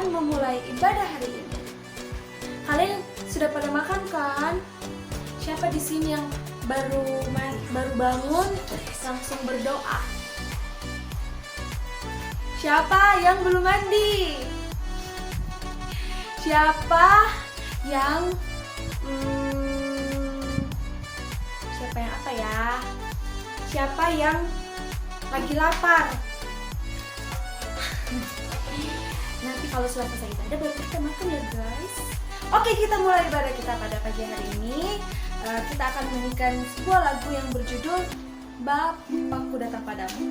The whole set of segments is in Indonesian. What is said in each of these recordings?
akan memulai ibadah hari ini. Kalian sudah pada makan kan? Siapa di sini yang baru bangun langsung berdoa? Siapa yang belum mandi? Siapa yang apa ya? Siapa yang lagi lapar? Nanti kalau sudah selesai ibadah baru kita makan ya guys. Oke, kita mulai ibadah kita pada pagi hari ini. Kita akan menyanyikan sebuah lagu yang berjudul Bapakku Datang Padamu.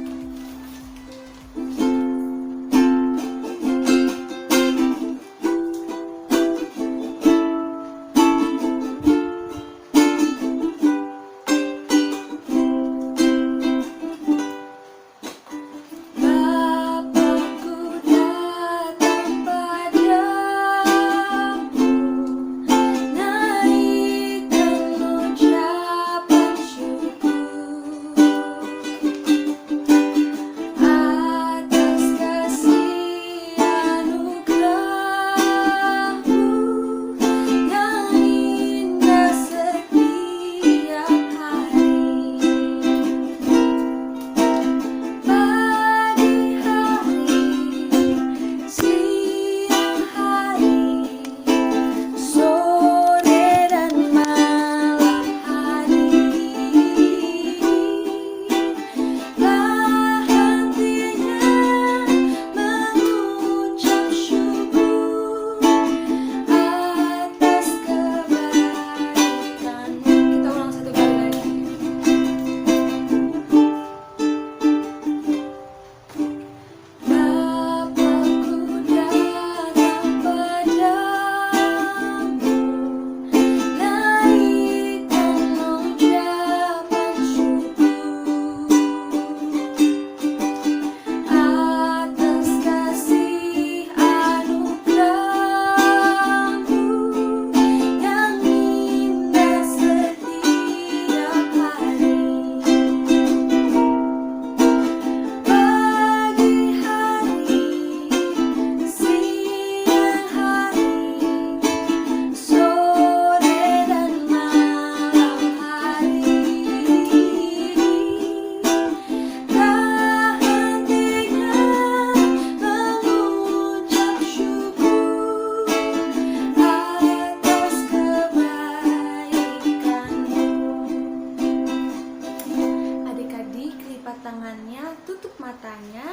Tangannya, tutup matanya,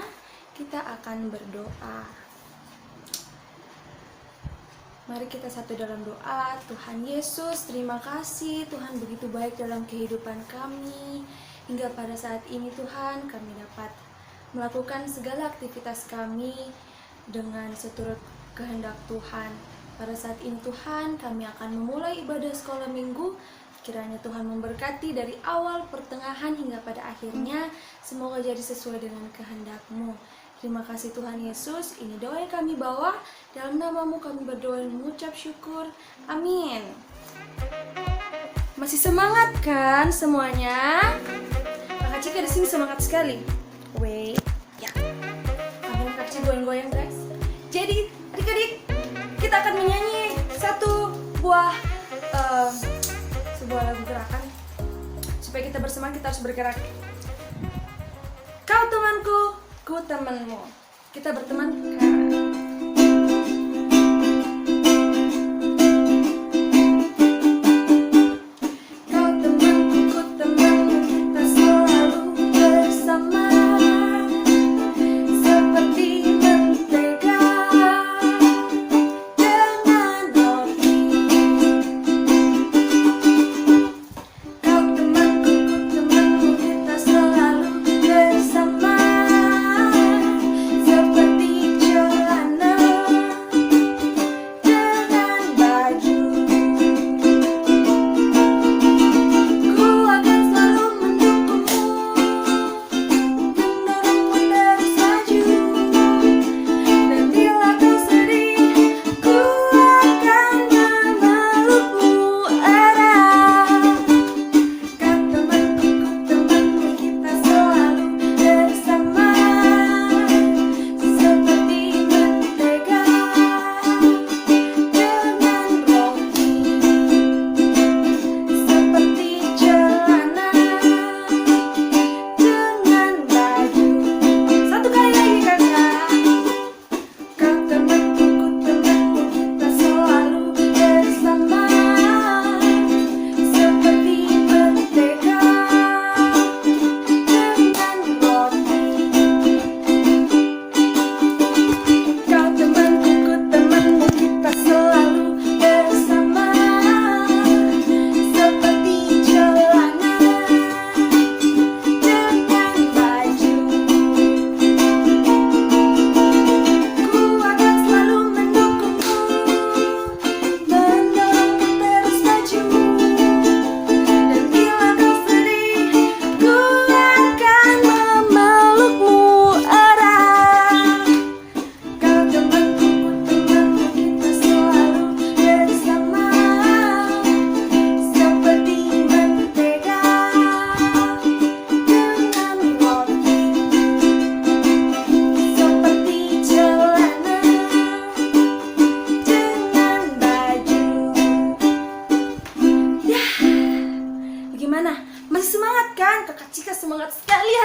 kita akan berdoa. Mari kita satu dalam doa. Tuhan Yesus, terima kasih Tuhan begitu baik dalam kehidupan kami. Hingga pada saat ini Tuhan, kami dapat melakukan segala aktivitas kami dengan seturut kehendak Tuhan. Pada saat ini Tuhan, kami akan memulai ibadah sekolah minggu. Kiranya Tuhan memberkati dari awal, pertengahan, hingga pada akhirnya. Semoga jadi sesuai dengan kehendak-Mu. Terima kasih Tuhan Yesus. Ini doa yang kami bawa. Dalam nama-Mu kami berdoa dan mengucap syukur. Amin. Masih semangat kan semuanya? Kakak Cika di sini semangat sekali. Wait, ya. Ambil Kakak Cika goyang-goyang guys. Jadi adik-adik, kita akan menyanyi satu buah lagu gerakan. Supaya kita bersemangat, kita harus bergerak. Kau temanku, ku temanmu. Kita berteman.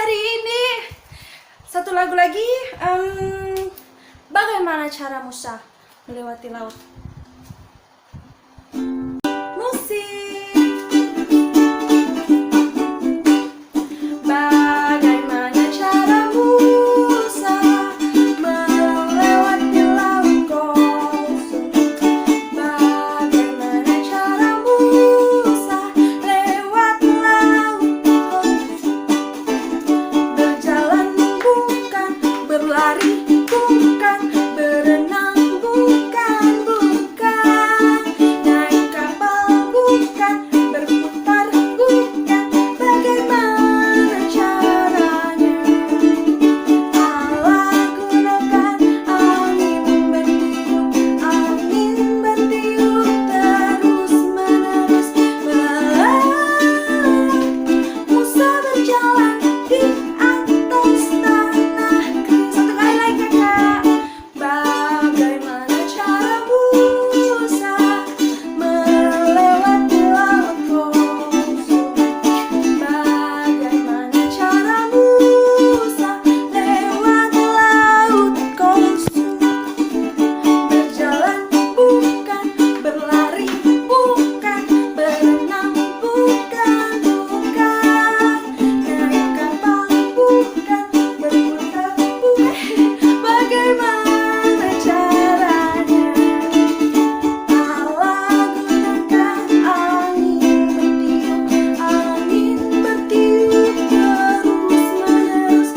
hari ini. Satu lagu lagi, bagaimana cara Musa melewati laut? Musik. Bagaimana cara Musa melewati laut kosong? Bagaimana cara Musa lewat laut kosong? Berjalan bukan, berlari bukan, berenang bukan, naik kapal bukan, berputar bukan. Bagaimana caranya? Allah gunakan angin bertiup terus menerus. Musa berjalan di atas tanah kering. Satu kali lagi kakak. Bagaimana cara Musa melewati laut kosong? Bagaimana cara Musa lewat laut kosong? Berjalan bukan, berlari bukan, berenang bukan, naik kapal bukan, berputar bukan. Bagaimana caranya? Allah gunakan angin bertiup terus menerus.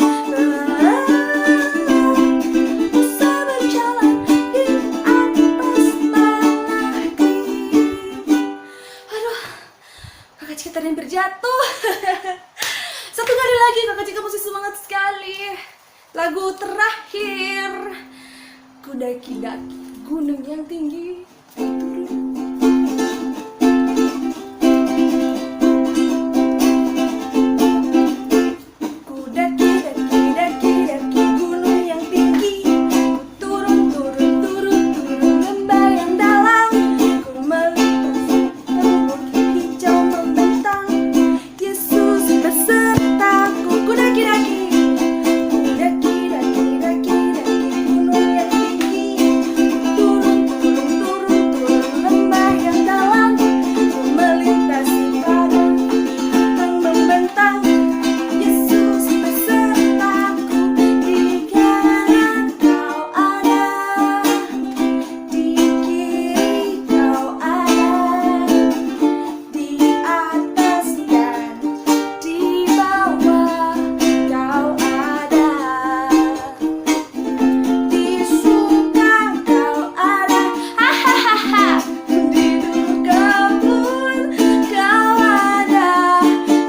Musa berjalan di atas tanah kering. Aduh, kakak Cika tadi berjatuh. Satu kali lagi, kakak Cika masih semangat sekali. Lagu terakhir, kudaki-daki gunung yang tinggi. Kudaki-daki gunung yang tinggi, ku turun lembah yang dalam, ku melintasi bukit hijau membentang. Yesus besertaku. Kudaki-daki gunung yang tinggi, ku turun lembah yang dalam, ku melintasi padang yang membentang. Yesus besertaku, di kanan kau ada, di kiri kau ada, di atas dan di bawah kau ada, di suka kau ada, hahaha, di duka pun kau ada,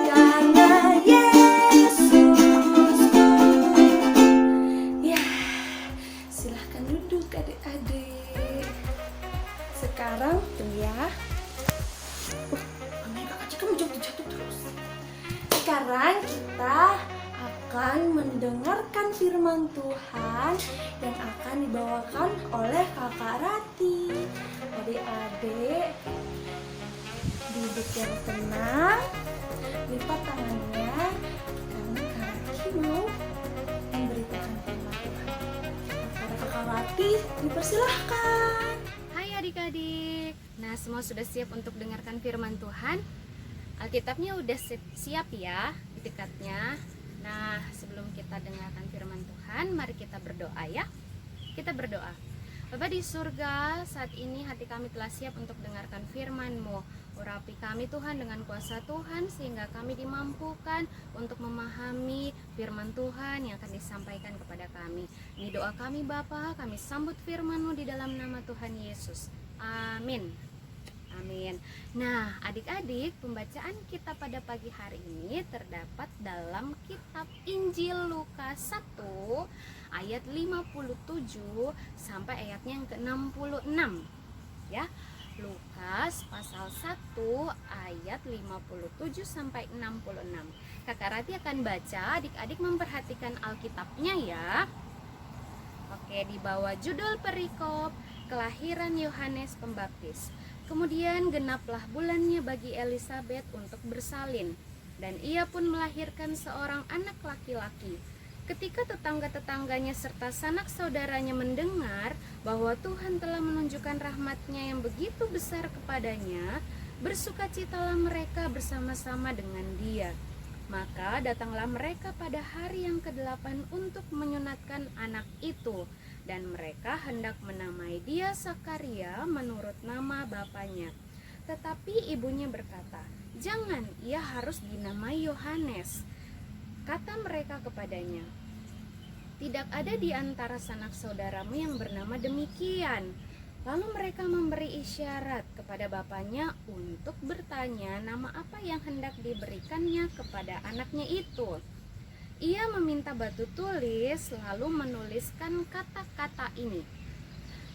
karena Yesusku. Ya, silahkan duduk adik-adik. Sekarang tunggu ya. Namanya kakak Cika mau jatuh terus. Sekarang kita akan mendengarkan firman Tuhan yang akan dibawakan oleh kakak Rati. Adik-adik duduk yang tenang, lipat tangannya, karena Kak Rati mau memberitakan firman Tuhan. Kepada kakak Rati, dipersilahkan. Hai adik-adik. Nah, semua sudah siap untuk dengarkan firman Tuhan? Alkitabnya udah siap ya di dekatnya. Nah, sebelum kita dengarkan firman Tuhan, mari kita berdoa ya. Kita berdoa. Bapa di surga, saat ini hati kami telah siap untuk dengarkan firman-Mu. Urapi kami Tuhan dengan kuasa Tuhan, sehingga kami dimampukan untuk memahami firman Tuhan yang akan disampaikan kepada kami. Ini doa kami Bapa, kami sambut firman-Mu di dalam nama Tuhan Yesus. Amin. Amin. Nah, adik-adik, pembacaan kita pada pagi hari ini terdapat dalam kitab Injil Lukas 1 ayat 57 sampai ayatnya yang ke-66. Ya. Lukas pasal 1 ayat 57 sampai 66. Kakak Rati akan baca, adik-adik memperhatikan Alkitabnya ya. Oke, di bawah judul perikop kelahiran Yohanes Pembaptis. Kemudian genaplah bulannya bagi Elisabet untuk bersalin. Dan ia pun melahirkan seorang anak laki-laki. Ketika tetangga-tetangganya serta sanak saudaranya mendengar bahwa Tuhan telah menunjukkan rahmat-Nya yang begitu besar kepadanya, bersukacitalah mereka bersama-sama dengan dia. Maka datanglah mereka pada hari yang ke-8 untuk menyunatkan anak itu, dan mereka hendak menamai dia Zakaria menurut nama bapaknya. Tetapi ibunya berkata, "Jangan, ia harus dinamai Yohanes." Kata mereka kepadanya, "Tidak ada di antara sanak saudaramu yang bernama demikian." Lalu mereka memberi isyarat kepada bapaknya untuk bertanya nama apa yang hendak diberikannya kepada anaknya itu. Ia meminta batu tulis lalu menuliskan kata-kata ini,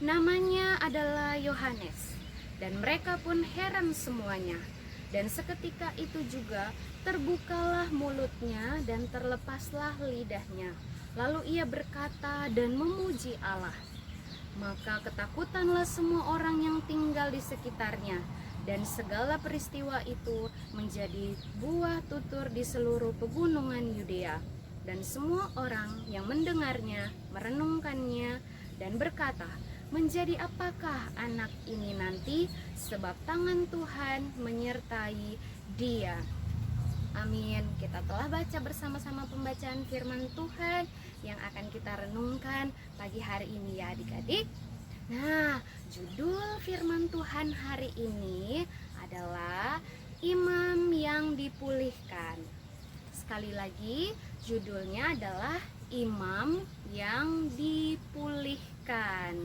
"Namanya adalah Yohanes." Dan mereka pun heran semuanya. Dan seketika itu juga terbukalah mulutnya dan terlepaslah lidahnya. Lalu ia berkata dan memuji Allah. Maka ketakutanlah semua orang yang tinggal di sekitarnya, dan segala peristiwa itu menjadi buah tutur di seluruh pegunungan Yudea. Dan semua orang yang mendengarnya merenungkannya dan berkata, "Menjadi apakah anak ini nanti? Sebab tangan Tuhan menyertai dia." Amin. Kita telah baca bersama-sama pembacaan firman Tuhan yang akan kita renungkan pagi hari ini ya adik-adik. Nah, judul firman Tuhan hari ini adalah Imam yang Dipulihkan. Sekali lagi, judulnya adalah Imam yang Dipulihkan.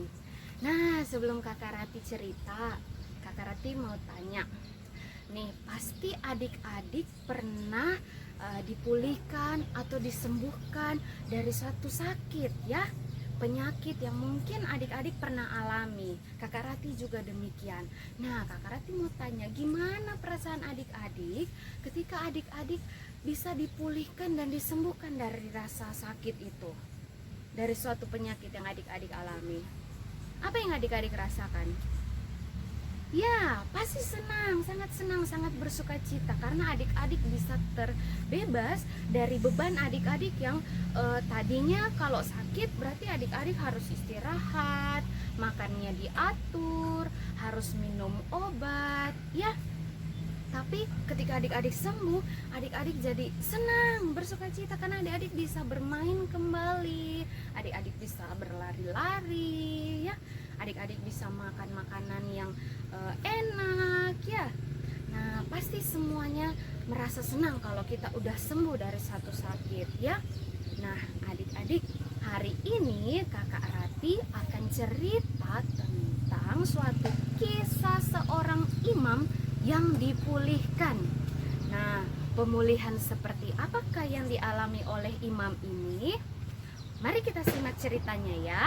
Nah, sebelum Kakak Rati cerita, Kakak Rati mau tanya. Nih, pasti adik-adik pernah dipulihkan atau disembuhkan dari suatu sakit ya, penyakit yang mungkin adik-adik pernah alami. Kakak Rati juga demikian. Nah, Kakak Rati mau tanya, gimana perasaan adik-adik ketika adik-adik bisa dipulihkan dan disembuhkan dari rasa sakit itu, dari suatu penyakit yang adik-adik alami? Apa yang adik-adik rasakan? Ya, pasti senang, sangat bersuka cita karena adik-adik bisa terbebas dari beban adik-adik yang tadinya kalau sakit berarti adik-adik harus istirahat, makannya diatur, harus minum obat, ya. Tapi ketika adik-adik sembuh, adik-adik jadi senang, bersuka cita karena adik-adik bisa bermain kembali, adik-adik bisa berlari-lari, ya. Adik-adik bisa makan makanan yang enak ya. Nah, pasti semuanya merasa senang kalau kita udah sembuh dari satu sakit ya. Nah, adik-adik, hari ini Kakak Rati akan cerita tentang suatu kisah seorang imam yang dipulihkan. Nah, pemulihan seperti apakah yang dialami oleh imam ini? Mari kita simak ceritanya ya.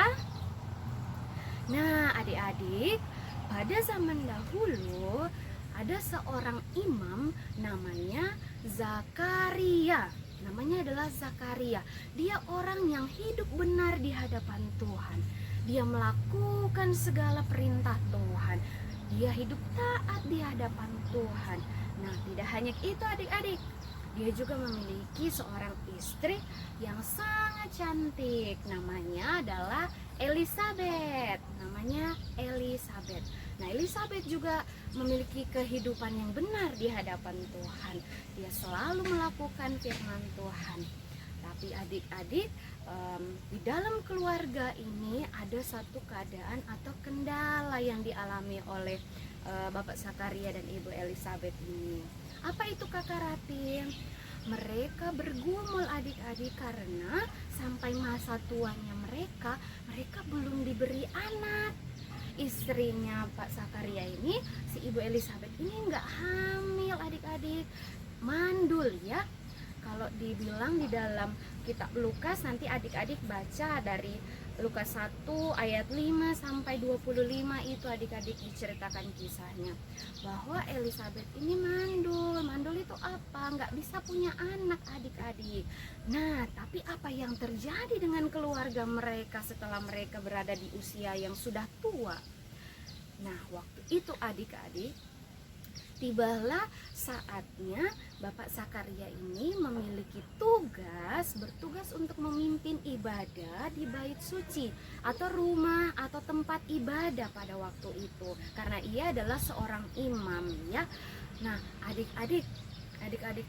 Nah, adik-adik, pada zaman dahulu ada seorang imam namanya Zakaria. Namanya adalah Zakaria. Dia orang yang hidup benar di hadapan Tuhan. Dia melakukan segala perintah Tuhan. Dia hidup taat di hadapan Tuhan. Nah, tidak hanya itu adik-adik, dia juga memiliki seorang istri yang sangat cantik. Namanya adalah Elizabeth. Nah, Elizabeth juga memiliki kehidupan yang benar di hadapan Tuhan. Dia selalu melakukan firman Tuhan. Tapi adik-adik, di dalam keluarga ini ada satu keadaan atau kendala yang dialami oleh Bapak Zakaria dan Ibu Elizabeth ini. Apa itu Kakak Rati? Mereka bergumul adik-adik karena sampai masa tuanya mereka belum diberi anak. Istrinya Pak Zakaria ini, si Ibu Elizabeth ini nggak hamil adik-adik, mandul ya. Kalau dibilang di dalam kitab Lukas, nanti adik-adik baca dari Lukas 1 ayat 5 sampai 25 itu adik-adik diceritakan kisahnya bahwa Elizabeth ini mandul. Mandul itu apa? Nggak bisa punya anak adik-adik. Nah, tapi apa yang terjadi dengan keluarga mereka setelah mereka berada di usia yang sudah tua? Nah, waktu itu adik-adik, tibalah saatnya Bapak Sakaria ini memiliki bertugas untuk memimpin ibadah di bait suci atau rumah atau tempat ibadah pada waktu itu, karena ia adalah seorang imam ya. Nah, adik-adik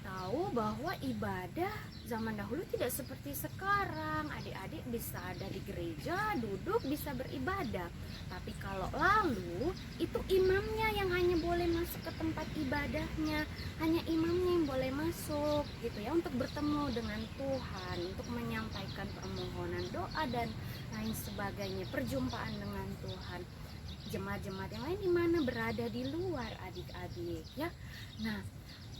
tahu bahwa ibadah zaman dahulu tidak seperti sekarang. Adik-adik bisa ada di gereja, duduk, bisa beribadah. Tapi kalau lalu, itu imamnya yang hanya boleh masuk ke tempat ibadahnya. Hanya imamnya yang boleh masuk gitu ya, untuk bertemu dengan Tuhan, untuk menyampaikan permohonan, doa dan lain sebagainya, perjumpaan dengan Tuhan. Jemaat-jemaat yang lain di mana berada di luar adik-adik ya. Nah,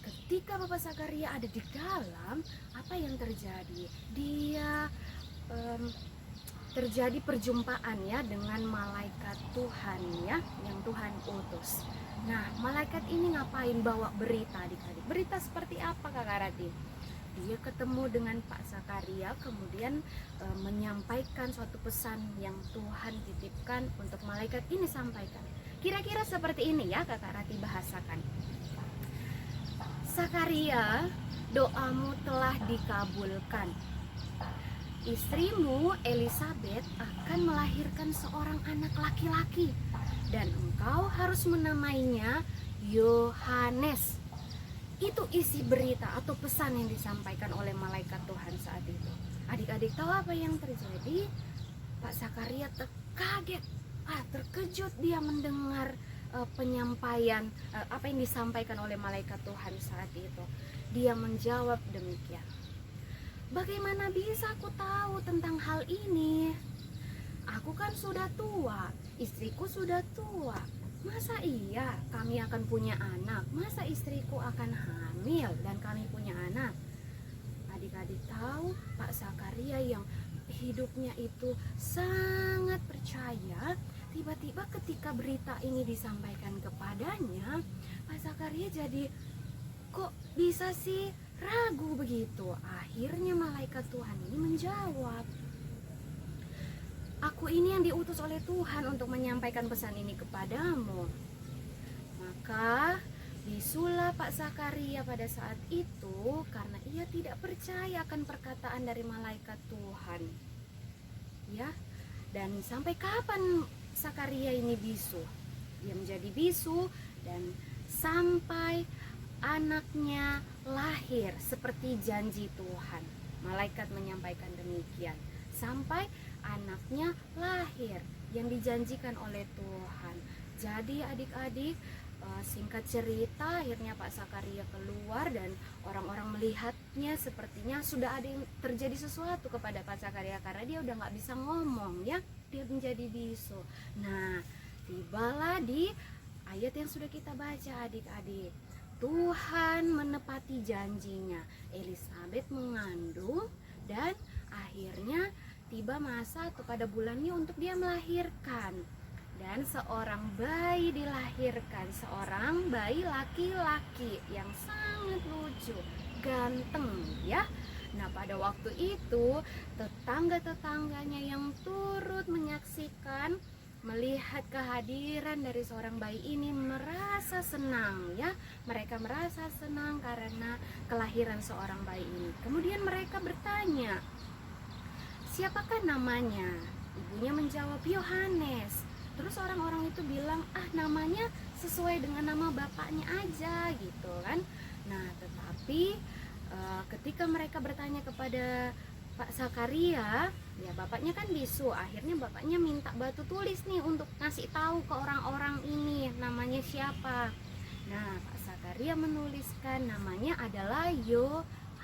ketika Bapak Sakaria ada di dalam, apa yang terjadi? Dia terjadi perjumpaan ya dengan malaikat Tuhan ya, yang Tuhan utus. Nah, malaikat ini ngapain? Bawa berita adik-adik. Berita seperti apa Kakak Rati? Dia ketemu dengan Pak Sakaria, kemudian menyampaikan suatu pesan yang Tuhan titipkan untuk malaikat ini sampaikan. Kira-kira seperti ini ya Kakak Rati bahasakan. Sakaria, doamu telah dikabulkan. Istrimu Elisabet akan melahirkan seorang anak laki-laki dan engkau harus menamainya Yohanes. Itu isi berita atau pesan yang disampaikan oleh malaikat Tuhan saat itu. Adik-adik tahu apa yang terjadi? Pak Sakaria terkaget, terkejut dia mendengar penyampaian apa yang disampaikan oleh malaikat Tuhan saat itu. Dia menjawab demikian. Bagaimana bisa aku tahu tentang hal ini? Aku kan sudah tua, istriku sudah tua. Masa iya kami akan punya anak? Masa istriku akan hamil dan kami punya anak? Adik-adik tahu Pak Sakaria yang hidupnya itu sangat percaya, tiba-tiba ketika berita ini disampaikan kepadanya, Pak Sakaria jadi kok bisa sih ragu begitu. Akhirnya malaikat Tuhan ini menjawab, aku ini yang diutus oleh Tuhan untuk menyampaikan pesan ini kepadamu. Maka bisulah Pak Sakaria pada saat itu karena ia tidak percaya akan perkataan dari malaikat Tuhan. Ya, dan sampai kapan Sakaria ini bisu? Dia menjadi bisu dan sampai anaknya lahir seperti janji Tuhan. Malaikat menyampaikan demikian. Sampai anaknya lahir yang dijanjikan oleh Tuhan. Jadi adik-adik, singkat cerita, akhirnya Pak Sakaria keluar dan orang-orang melihatnya sepertinya sudah ada yang terjadi sesuatu kepada Pak Sakaria karena dia udah nggak bisa ngomong ya, dia menjadi bisu. Nah, tibalah di ayat yang sudah kita baca adik-adik. Tuhan menepati janjinya. Elisabet mengandung dan akhirnya tiba masa atau pada bulannya untuk dia melahirkan. Dan seorang bayi dilahirkan, seorang bayi laki-laki yang sangat lucu, ganteng ya. Nah, pada waktu itu tetangga-tetangganya yang turut menyaksikan, melihat kehadiran dari seorang bayi ini merasa senang ya. Mereka merasa senang karena kelahiran seorang bayi ini. Kemudian mereka bertanya, siapakah namanya? Ibunya menjawab, Yohanes. Terus orang-orang itu bilang, namanya sesuai dengan nama bapaknya aja gitu kan. Nah, tetapi ketika mereka bertanya kepada Pak Sakaria, ya bapaknya kan bisu. Akhirnya bapaknya minta batu tulis nih untuk ngasih tahu ke orang-orang ini namanya siapa. Nah, Pak Sakaria menuliskan namanya adalah Yohanes.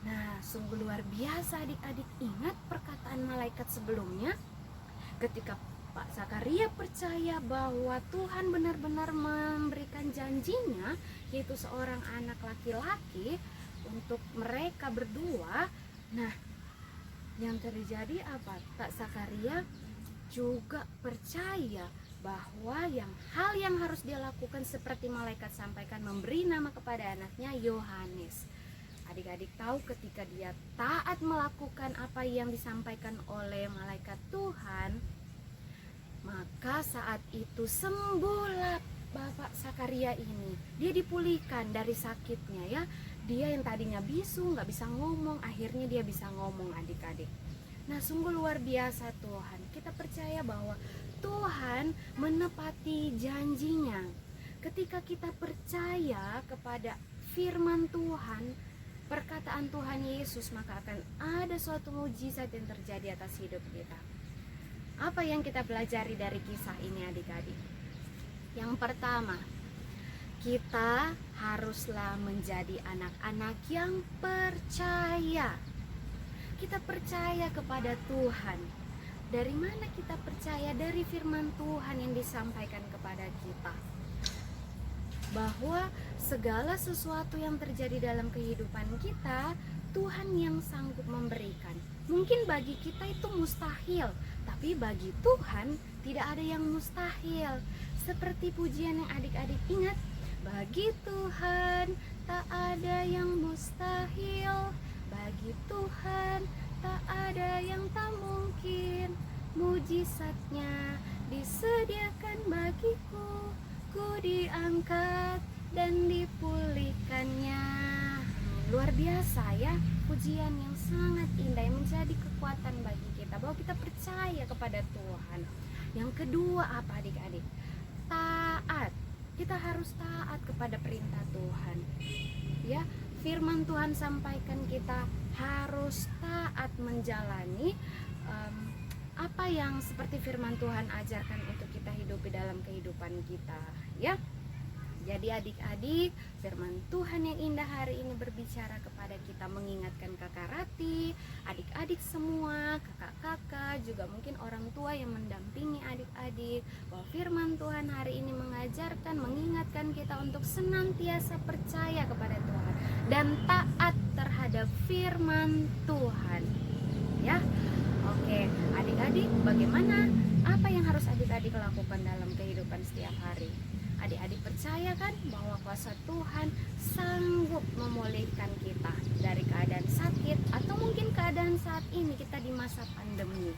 Nah, sungguh luar biasa adik-adik. Ingat perkataan malaikat sebelumnya, ketika Pak Sakaria percaya bahwa Tuhan benar-benar memberikan janjinya, yaitu seorang anak laki-laki untuk mereka berdua. Nah, yang terjadi apa? Pak Sakaria juga percaya bahwa hal yang harus dia lakukan seperti malaikat sampaikan, memberi nama kepada anaknya Yohanes. Adik-adik tahu ketika dia taat melakukan apa yang disampaikan oleh malaikat Tuhan, maka saat itu sembuhlah Bapak Sakaria ini, dia dipulihkan dari sakitnya ya. Dia yang tadinya bisu, nggak bisa ngomong, akhirnya dia bisa ngomong adik-adik. Nah sungguh luar biasa Tuhan. Kita percaya bahwa Tuhan menepati janjinya. Ketika kita percaya kepada firman Tuhan, perkataan Tuhan Yesus, maka akan ada suatu mujizat yang terjadi atas hidup kita. Apa yang kita pelajari dari kisah ini adik-adik? Yang pertama, kita haruslah menjadi anak-anak yang percaya. Kita percaya kepada Tuhan. Dari mana kita percaya? Dari firman Tuhan yang disampaikan kepada kita, bahwa segala sesuatu yang terjadi dalam kehidupan kita, Tuhan yang sanggup memberikan. Mungkin bagi kita itu mustahil, tapi bagi Tuhan tidak ada yang mustahil. Seperti pujian yang adik-adik ingat, bagi Tuhan tak ada yang mustahil, bagi Tuhan tak ada yang tak mungkin. Mujizatnya disediakan bagiku, ku diangkat dan dipulihkannya. Luar biasa ya, pujian yang sangat indah yang menjadi kekuatan bagi kita, bahwa kita percaya kepada Tuhan. Yang kedua apa adik-adik? Taat. Kita harus taat kepada perintah Tuhan. Ya, firman Tuhan sampaikan kita harus taat menjalani apa yang seperti firman Tuhan ajarkan untuk kita hidupi dalam kehidupan kita, ya. Jadi adik-adik, firman Tuhan yang indah hari ini berbicara kepada kita, mengingatkan Kakak Rati, adik-adik semua, kakak-kakak, juga mungkin orang tua yang mendampingi adik-adik, bahwa firman Tuhan hari ini mengajarkan, mengingatkan kita untuk senantiasa percaya kepada Tuhan dan taat terhadap firman Tuhan. Ya, oke, adik-adik, bagaimana? Apa yang harus adik-adik lakukan dalam kehidupan setiap hari? Adik-adik percaya kan bahwa kuasa Tuhan sanggup memulihkan kita dari keadaan sakit, atau mungkin keadaan saat ini kita di masa pandemi.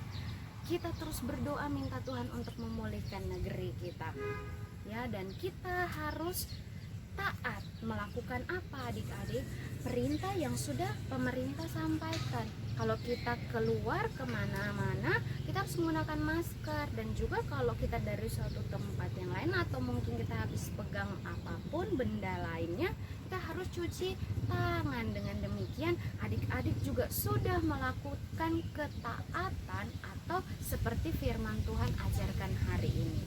Kita terus berdoa minta Tuhan untuk memulihkan negeri kita. Ya, dan kita harus taat melakukan apa adik-adik? Perintah yang sudah pemerintah sampaikan. Kalau kita keluar kemana-mana, kita harus menggunakan masker. Dan juga kalau kita dari suatu tempat yang lain, atau mungkin kita habis pegang apapun benda lainnya, kita harus cuci tangan. Dengan demikian adik-adik juga sudah melakukan ketaatan, atau seperti firman Tuhan ajarkan hari ini.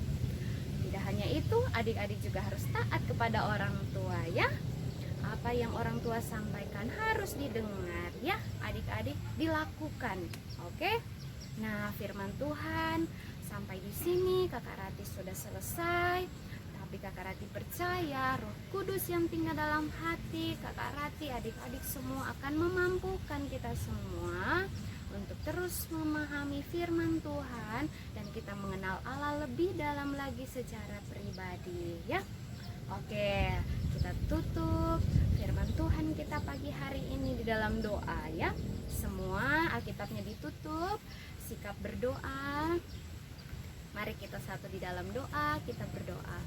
Tidak hanya itu, adik-adik juga harus taat kepada orang tua ya. Apa yang orang tua sampaikan harus didengar ya, adik-adik, dilakukan. Oke? Nah, firman Tuhan sampai di sini Kakak Rati sudah selesai. Tapi Kakak Rati percaya Roh Kudus yang tinggal dalam hati Kakak Rati, adik-adik semua akan memampukan kita semua untuk terus memahami firman Tuhan dan kita mengenal Allah lebih dalam lagi secara pribadi ya. Oke, kita tutup firman Tuhan kita pagi hari ini di dalam doa ya. Semua Alkitabnya ditutup, sikap berdoa. Mari kita satu di dalam doa, kita berdoa.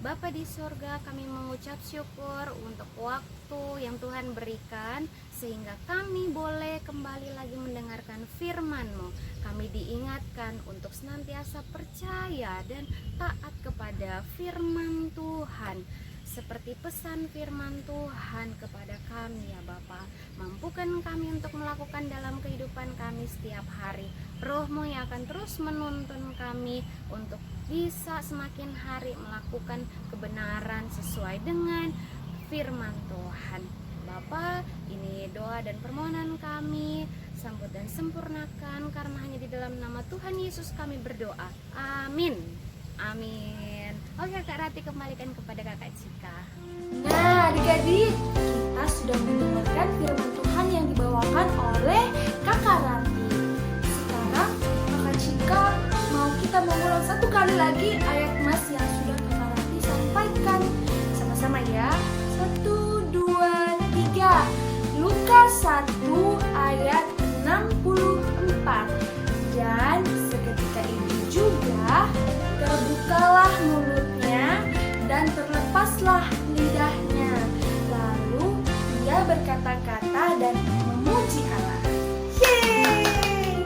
Bapa di surga, kami mengucap syukur untuk waktu yang Tuhan berikan sehingga kami boleh kembali lagi mendengarkan firman-Mu. Kami diingatkan untuk senantiasa percaya dan taat kepada firman Tuhan. Seperti pesan firman Tuhan kepada kami ya Bapa, mampukan kami untuk melakukan dalam kehidupan kami setiap hari. Roh-Mu yang akan terus menuntun kami untuk bisa semakin hari melakukan kebenaran sesuai dengan firman Tuhan. Bapa, ini doa dan permohonan kami, sambut dan sempurnakan, karena hanya di dalam nama Tuhan Yesus kami berdoa. Amin. Amin. Oke Kak Rati, kembalikan kepada Kakak Cika. Nah adik-adik, kita sudah mendengarkan firman Tuhan yang dibawakan oleh Kakak Rati. Sekarang Kakak Cika mau kita mengulang satu kali lagi ayat mas yang sudah Kakak Rati sampaikan. Sama-sama ya. 1, 2, 3. Lukas 1 ayat 64. Dan seketika itu juga terbukalah mulutnya dan berlembutlah lidahnya. Lalu ia berkata-kata dan memuji Allah. Yeay!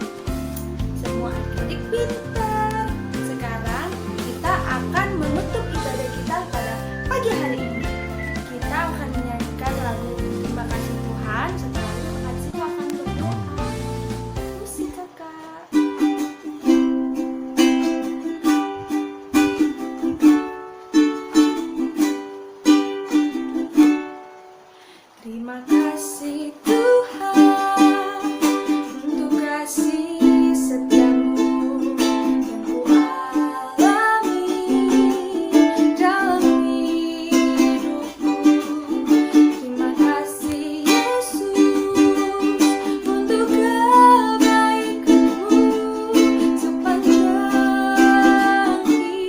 Semua adik-adik pintar. Sekarang kita akan menutup ibadah kita pada pagi hari ini. Kita akan menyanyikan lagu Terima Kasih Tuhan. Setelah itu kita akan berdoa. Musik kakak. Terima kasih Tuhan untuk kasih setiamu yang ku alami dalam hidupku. Terima kasih Yesus untuk kebaikanmu sepanjang hidupku.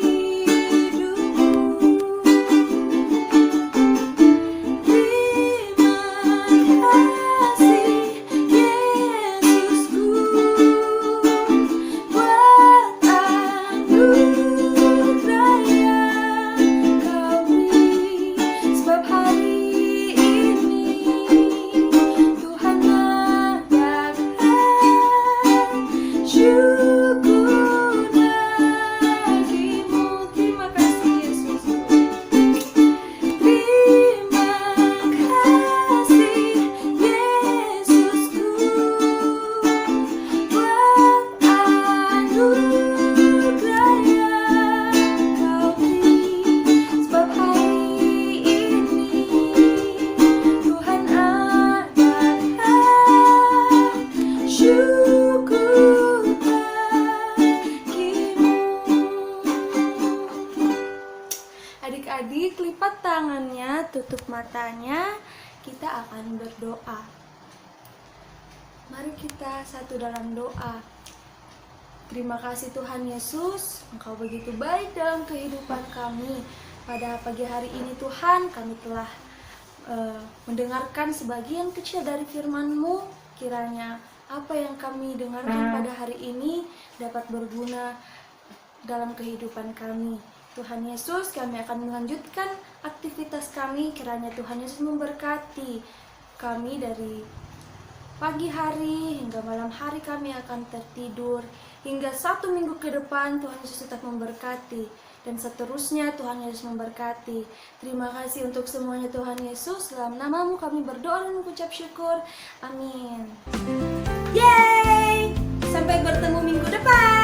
Adik-adik lipat tangannya, tutup matanya, kita akan berdoa. Mari kita satu dalam doa. Terima kasih Tuhan Yesus, Engkau begitu baik dalam kehidupan kami. Pada pagi hari ini Tuhan, kami telah mendengarkan sebagian kecil dari firman-Mu. Kiranya apa yang kami dengarkan pada hari ini dapat berguna dalam kehidupan kami. Tuhan Yesus, kami akan melanjutkan aktivitas kami. Kiranya Tuhan Yesus memberkati kami dari pagi hari hingga malam hari kami akan tertidur. Hingga 1 minggu ke depan Tuhan Yesus tetap memberkati. Dan seterusnya Tuhan Yesus memberkati. Terima kasih untuk semuanya Tuhan Yesus. Dalam nama-Mu kami berdoa dan mengucap syukur. Amin. Yeay! Sampai bertemu minggu depan.